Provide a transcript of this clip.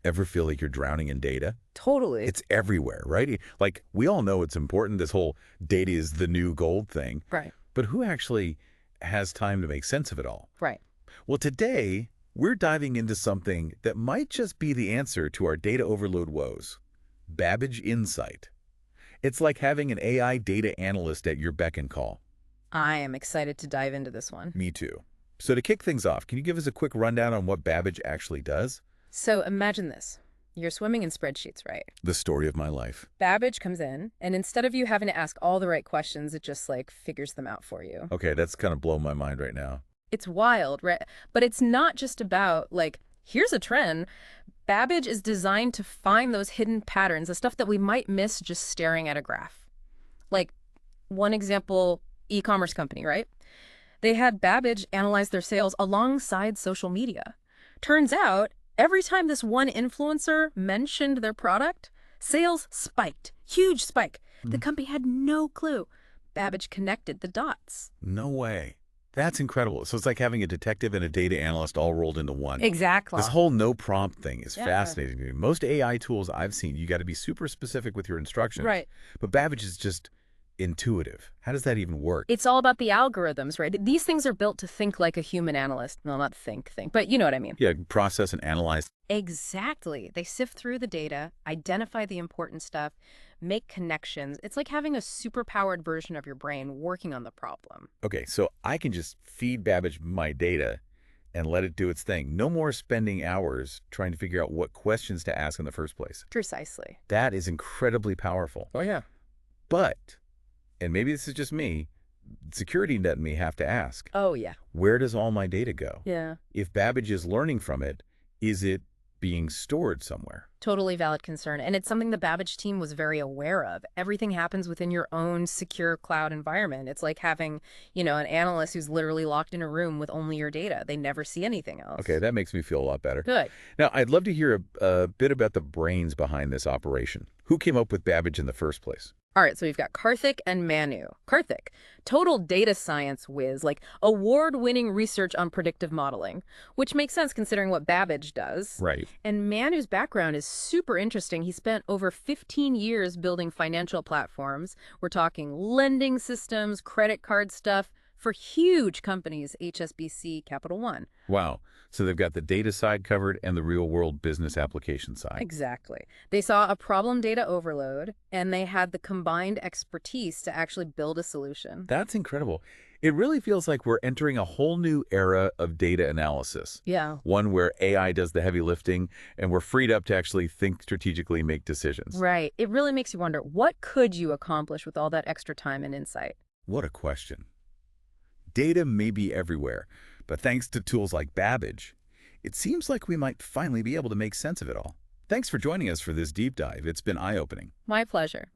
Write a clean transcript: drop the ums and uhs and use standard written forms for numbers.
Ever feel like you're drowning in data? Totally. It's everywhere, right? Like, we all know it's important. This whole data is the new gold thing. Right. But who actually has time to make sense of it all? Right. Well, today, we're diving into something that might just be the answer to our data overload woes. Babbage Insight. It's like having an AI data analyst at your beck and call. I am excited to dive into this one. Me too. So to kick things off, can you give us a quick rundown on what Babbage actually does? So imagine this. You're swimming in spreadsheets, right? The story of my life. Babbage comes in, and instead of you having to ask all the right questions, it just like figures them out for you. Okay, that's kind of blowing my mind right now. It's wild, right? But it's not just about like, here's a trend. Babbage is designed to find those hidden patterns, the stuff that we might miss just staring at a graph. Like one example, e-commerce company, right? They had Babbage analyze their sales alongside social media. Turns out, every time this one influencer mentioned their product, sales spiked. Huge spike. The company had no clue. Babbage connected the dots. No way. That's incredible. So it's like having a detective and a data analyst all rolled into one. Exactly. This whole no prompt thing is Yeah. fascinating to me. Most AI tools I've seen, you got to be super specific with your instructions. Right. But Babbage is just intuitive. How does that even work? It's all about the algorithms, right? These things are built to think like a human analyst. No, not think, but you know what I mean. Yeah, process and analyze. Exactly. They sift through the data, identify the important stuff, make connections. It's like having a super-powered version of your brain working on the problem. Okay, so I can just feed Babbage my data and let it do its thing. No more spending hours trying to figure out what questions to ask in the first place. Precisely. That is incredibly powerful. Oh, yeah. But, and maybe this is just me, security net in me have to ask, Oh, yeah. where does all my data go? Yeah. If Babbage is learning from it, is it being stored somewhere? Totally valid concern. And it's something the Babbage team was very aware of. Everything happens within your own secure cloud environment. It's like having, an analyst who's literally locked in a room with only your data. They never see anything else. Okay, that makes me feel a lot better. Good. Now, I'd love to hear a bit about the brains behind this operation. Who came up with Babbage in the first place? All right, so we've got Karthik and Manu. Karthik, total data science whiz, like award-winning research on predictive modeling, which makes sense considering what Babbage does. Right. And Manu's background is super interesting. He spent over 15 years building financial platforms. We're talking lending systems, credit card stuff for huge companies, HSBC, Capital One. Wow. So they've got the data side covered and the real-world business application side. Exactly. They saw a problem data overload, and they had the combined expertise to actually build a solution. That's incredible. It really feels like we're entering a whole new era of data analysis. Yeah. One where AI does the heavy lifting and we're freed up to actually think strategically, make decisions. Right. It really makes you wonder, what could you accomplish with all that extra time and insight? What a question. Data may be everywhere, but thanks to tools like Babbage, it seems like we might finally be able to make sense of it all. Thanks for joining us for this deep dive. It's been eye-opening. My pleasure.